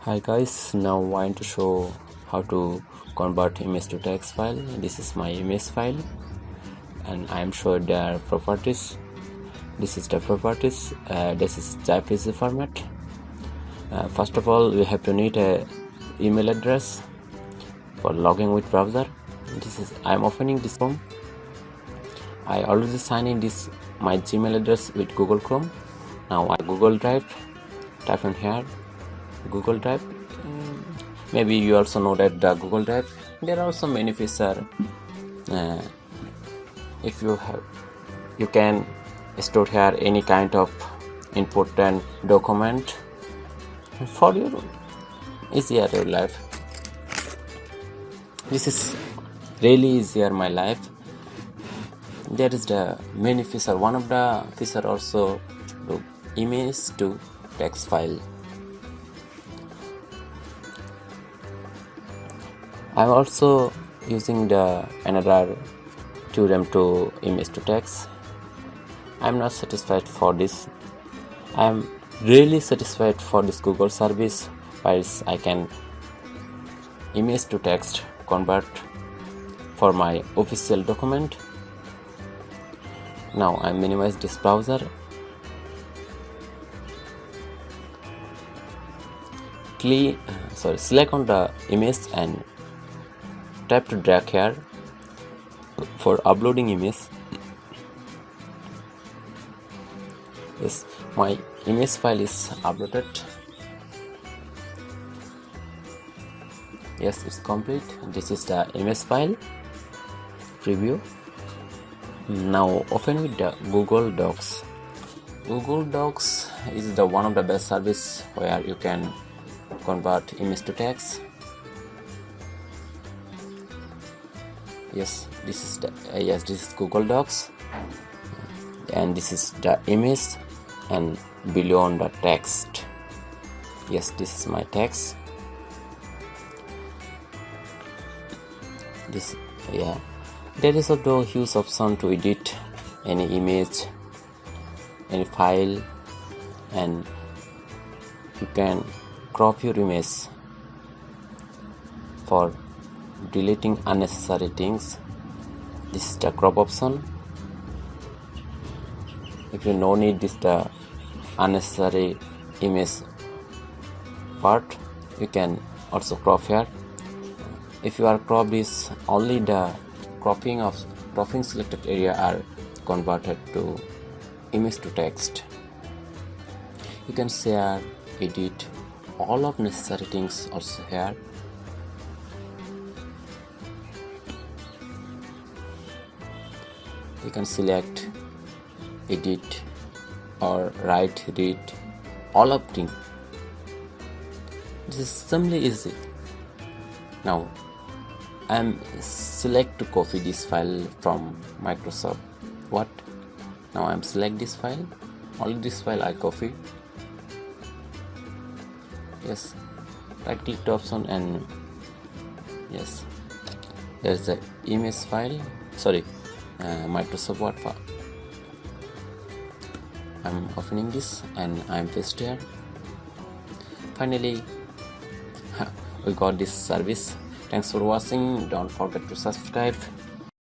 Hi guys, now I want to show how to convert image to text file. This is my image file and I am sure their properties. This is the properties. This is JPG format. First of all, we have to need a email address for logging with browser. I am opening this Chrome. I already signed in this my Gmail address with Google Chrome. Now I Google Drive. Type in here Google Drive. Maybe you also know that the Google Drive, there are also many features. If you can store here any kind of important document for your easier life. This is really easier my life. There is the many feature. One of the feature also to image to text file. I'm also using the another theorem to image to text. I'm not satisfied for this. I'm really satisfied for this Google service, whilst I can image to text convert for my official document. Now I minimize this browser. Select on the image and tap to drag here for uploading image. Yes, my image file is uploaded. Yes, it's complete. This is the image file preview. Now open with the Google Docs. Google Docs is the one of the best service where you can convert image to text. Yes, this is Google Docs, and this is the image, and below on the text. Yes, this is my text. There is also huge option to edit any image, any file, and you can crop your image for deleting unnecessary things. This is the crop option. If you no need the unnecessary image part, you can also crop here. If you are crop this, only the cropping selected area are converted to image to text. You can share, edit all of necessary things also here. You can select, edit, or write, read, all of things. This is extremely easy. Now I am select to copy this file from Microsoft Word. Now I am select this file. Only this file I copy. Yes, right click the option and yes, there's the image file. Microsoft Word file. I'm opening this and I'm paste here. Finally, we got this service. Thanks for watching. Don't forget to subscribe.